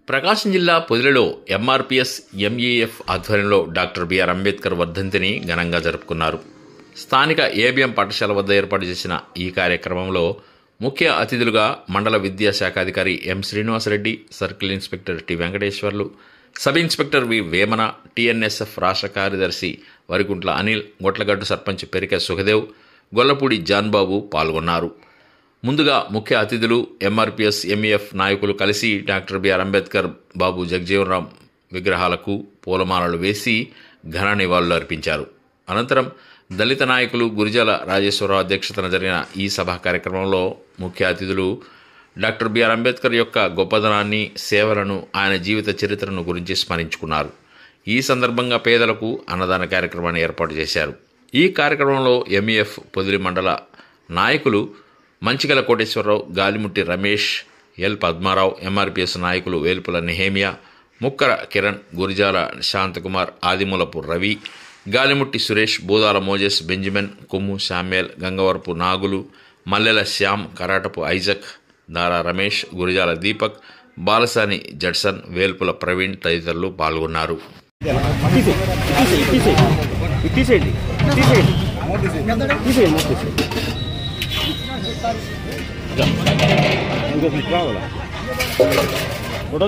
ప్రకాశం జిల్లా పొదిలిలో MRPS MEF ఆధ్వర్యంలో doctor BR Ambedkar వర్ధంతిని ఘనంగా జరుపుకున్నారు. స్థానిక ఏబిఎం పాఠశాల వద్ద ఏర్పాటు చేసిన ఈ కార్యక్రమంలో ముఖ్య అతిథులుగా మండల విద్యాశాఖాధికారి M Srinivasa Reddy, circle inspector T Venkateswarlu, sub inspector V Vemana, TNSF రాష్ట్ర కార్యదర్శి వరికుంట్ల అనిల్, గొట్లగడ్డు సర్పంచ్ పెరిక సుఖదేవ్, గొల్లపూడి జాన్బాబు పాల్గొన్నారు. ముందుగా ముఖ్య అతిథులు ఎంఆర్పీఎస్ ఎంఈఎఫ్ నాయకులు కలిసి డాక్టర్ బిఆర్ అంబేద్కర్, బాబు జగజీవన్రామ్ విగ్రహాలకు పూలమాలలు వేసి ఘన నివాళులు అర్పించారు. అనంతరం దళిత నాయకులు గురిజాల రాజేశ్వరరావు అధ్యక్షతన జరిగిన ఈ సభా కార్యక్రమంలో ముఖ్య అతిథులు డాక్టర్ బిఆర్ అంబేద్కర్ యొక్క గొప్పదనాన్ని, సేవలను, ఆయన జీవిత చరిత్రను గురించి స్మరించుకున్నారు. ఈ సందర్భంగా పేదలకు అన్నదాన కార్యక్రమాన్ని ఏర్పాటు చేశారు. ఈ కార్యక్రమంలో ఎంఈఎఫ్ పొదిలి మండల నాయకులు మంచిగల కోటేశ్వరరావు, గాలిముట్టి రమేష్, ఎల్ పద్మారావు, ఎంఆర్పీఎస్ నాయకులు వేల్పుల నెహేమియా, ముక్కర కిరణ్, గురిజాల శాంతకుమార్, ఆదిమూలపు రవి, గాలిముట్టి సురేష్, బూదాల మోజెస్, బెంజమిన్, కొమ్ము శామ్యుల్, గంగవరపు నాగులు, మల్లెల శ్యామ్, కరాటపు ఐజక్, దారా రమేష్, గురిజాల దీపక్, బాలసాని జడ్సన్, వేల్పుల ప్రవీణ్ తదితరులు పాల్గొన్నారు. फोटो